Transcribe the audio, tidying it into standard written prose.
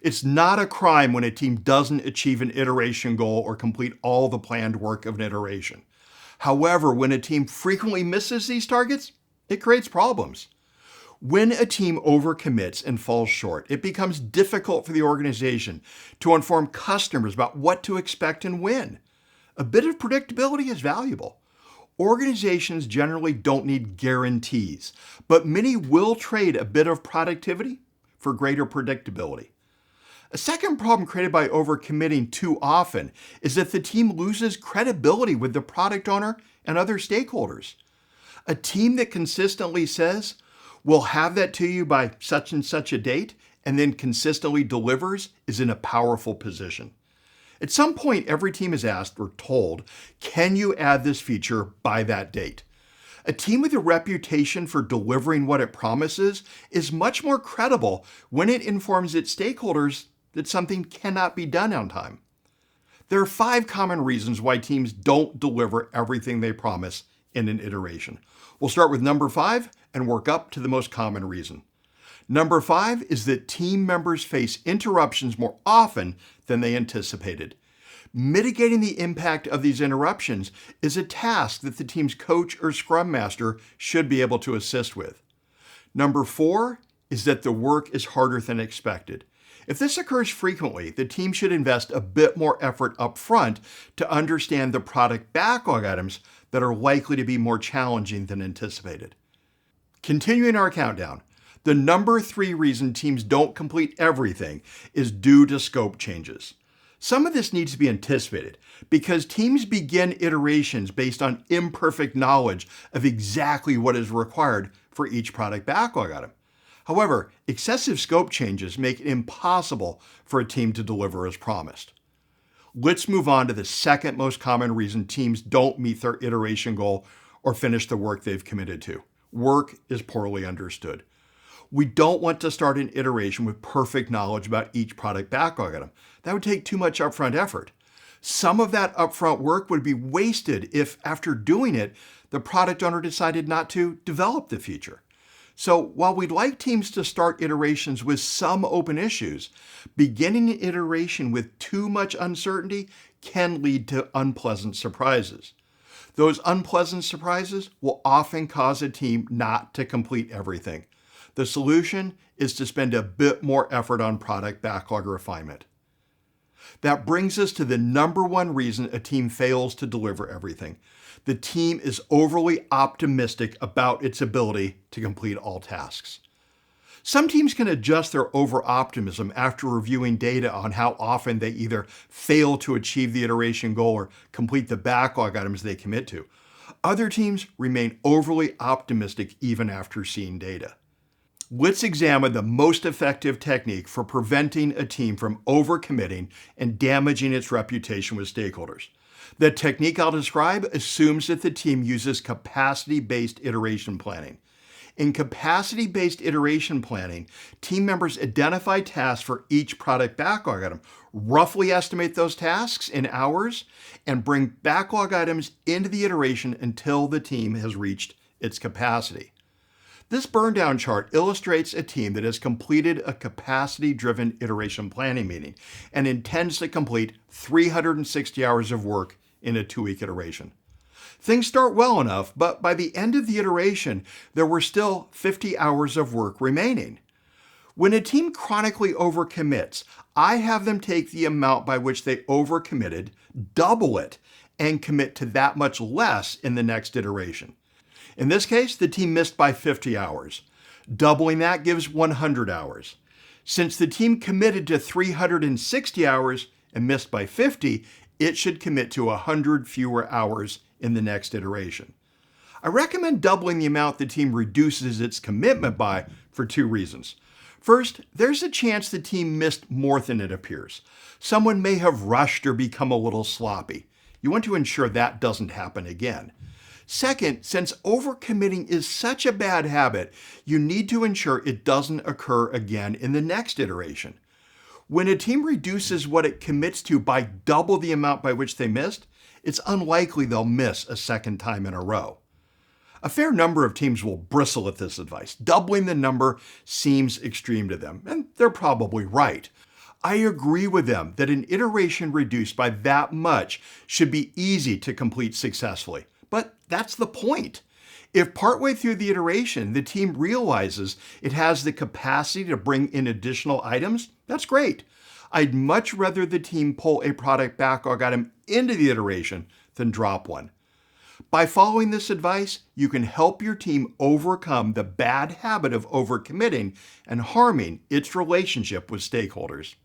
It's not a crime when a team doesn't achieve an iteration goal or complete all the planned work of an iteration. However, when a team frequently misses these targets, it creates problems. When a team overcommits and falls short, it becomes difficult for the organization to inform customers about what to expect and when. A bit of predictability is valuable. Organizations generally don't need guarantees, but many will trade a bit of productivity for greater predictability. A second problem created by overcommitting too often is that the team loses credibility with the product owner and other stakeholders. A team that consistently says, "We'll have that to you by such and such a date," and then consistently delivers is in a powerful position. At some point, every team is asked or told, "Can you add this feature by that date?" A team with a reputation for delivering what it promises is much more credible when it informs its stakeholders that something cannot be done on time. There are 5 common reasons why teams don't deliver everything they promise in an iteration. We'll start with number 5 and work up to the most common reason. Number 5 is that team members face interruptions more often than they anticipated. Mitigating the impact of these interruptions is a task that the team's coach or scrum master should be able to assist with. Number 4 is that the work is harder than expected. If this occurs frequently, the team should invest a bit more effort up front to understand the product backlog items that are likely to be more challenging than anticipated. Continuing our countdown, the number 3 reason teams don't complete everything is due to scope changes. Some of this needs to be anticipated because teams begin iterations based on imperfect knowledge of exactly what is required for each product backlog item. However, excessive scope changes make it impossible for a team to deliver as promised. Let's move on to the second most common reason teams don't meet their iteration goal or finish the work they've committed to. Work is poorly understood. We don't want to start an iteration with perfect knowledge about each product backlog item. That would take too much upfront effort. Some of that upfront work would be wasted if, after doing it, the product owner decided not to develop the feature. So while we'd like teams to start iterations with some open issues, beginning an iteration with too much uncertainty can lead to unpleasant surprises. Those unpleasant surprises will often cause a team not to complete everything. The solution is to spend a bit more effort on product backlog refinement. That brings us to the number 1 reason a team fails to deliver everything. The team is overly optimistic about its ability to complete all tasks. Some teams can adjust their over-optimism after reviewing data on how often they either fail to achieve the iteration goal or complete the backlog items they commit to. Other teams remain overly optimistic even after seeing data. Let's examine the most effective technique for preventing a team from overcommitting and damaging its reputation with stakeholders. The technique I'll describe assumes that the team uses capacity-based iteration planning. In capacity-based iteration planning, team members identify tasks for each product backlog item, roughly estimate those tasks in hours, and bring backlog items into the iteration until the team has reached its capacity. This burn-down chart illustrates a team that has completed a capacity-driven iteration planning meeting and intends to complete 360 hours of work in a 2-week iteration. Things start well enough, but by the end of the iteration, there were still 50 hours of work remaining. When a team chronically overcommits, I have them take the amount by which they overcommitted, double it, and commit to that much less in the next iteration. In this case, the team missed by 50 hours. Doubling that gives 100 hours. Since the team committed to 360 hours and missed by 50, it should commit to 100 fewer hours in the next iteration. I recommend doubling the amount the team reduces its commitment by for 2 reasons. First, there's a chance the team missed more than it appears. Someone may have rushed or become a little sloppy. You want to ensure that doesn't happen again. Second, since overcommitting is such a bad habit, you need to ensure it doesn't occur again in the next iteration. When a team reduces what it commits to by double the amount by which they missed, it's unlikely they'll miss a second time in a row. A fair number of teams will bristle at this advice. Doubling the number seems extreme to them, and they're probably right. I agree with them that an iteration reduced by that much should be easy to complete successfully. But that's the point. If partway through the iteration the team realizes it has the capacity to bring in additional items, that's great. I'd much rather the team pull a product backlog item into the iteration than drop one. By following this advice, you can help your team overcome the bad habit of overcommitting and harming its relationship with stakeholders.